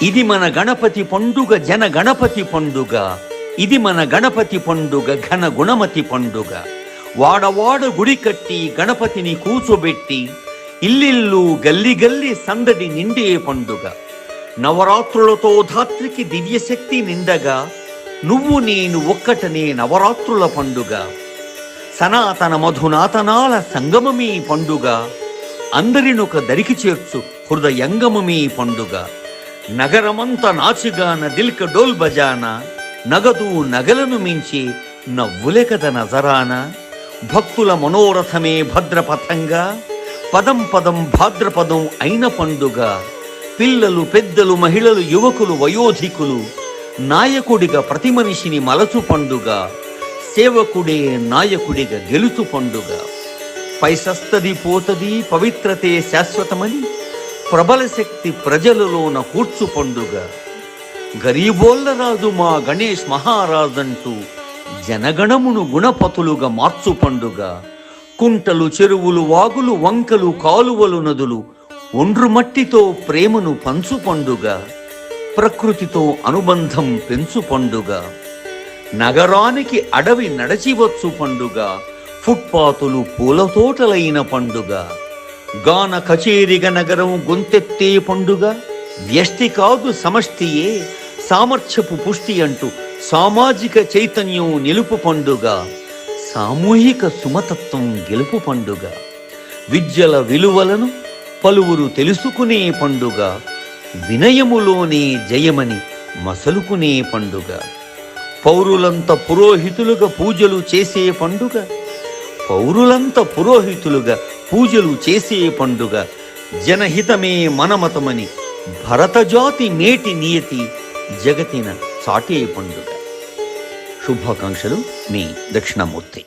ఇది మన గణపతి పండుగ, జన గణపతి పండుగ. ఇది మన గణపతి పండుగ, ఘన గుణమతి పండుగ. వాడవాడ గుడి కట్టి గణపతిని కూర్చోబెట్టి ఇల్లిల్లు గల్లి గల్లి సందడి నిండే పండుగ. నవరాత్రులతో ధాత్రికి దివ్యశక్తి నిండగా నువ్వు నేను ఒక్కటనే నవరాత్రుల పండుగ. సనాతన మధునాతనాల సంగమమీ పండుగ. అందరినొక దరికి చేర్చు హృదయంగమమీ పండుగ. నగరమంత నాచిగాన దిల్క డోల్ బజాన, నగదు నగలను మించి నవ్వులే కద నజరాన. భక్తుల మనోరథమే భద్రపథంగా, పదం పదం భాద్రపదం అయిన పండుగ. పిల్లలు పెద్దలు మహిళలు యువకులు వయోధికులు నాయకుడిగా ప్రతి మనిషిని మలచు పండుగ. సేవకుడే నాయకుడిగా గెలుచు పండుగ. పైసస్తది పోతది పవిత్రతే శాశ్వతమని ప్రబల శక్తి ప్రజలలోన కూర్చు పండుగ. గరీబోళ్ళ రాజు మా గణేష్ మహారాజంటూ జనగణమును గుణపతులుగా మార్చు పండుగ. కుంటలు చెరువులు వాగులు వంకలు కాలువలు నదులు ఒండ్రు మట్టితో ప్రేమను పంచు పండుగ. ప్రకృతితో అనుబంధం పెంచు పండుగ. నగరానికి అడవి నడచివచ్చు పండుగ. ఫుట్పాతులు పూలతోటలైన పండుగ. గాన కచేరిగ నగరం గొంతెత్తే పండుగ. వ్యష్టి కాదు సమష్టియే సామర్థ్యపు పుష్టి అంటూ సామాజిక చైతన్యం నిలుపు పండుగ. సామూహిక సుమతత్వం గెలుపు పండుగ. విద్యల విలువలను పలువురు తెలుసుకునే పండుగ. వినయములోనే జయమని మసలుకునే పండుగ. పౌరులంత పురోహితులుగా పూజలు చేసే పండుగ. పౌరులంత పురోహితులుగా పూజలు చేసే పండుగ. జనహితమే మనమతమని భరతజాతి నేటి నియతి జగతిన చాటే పండుగ. శుభాకాంక్షలు, మీ దక్షిణామూర్తి.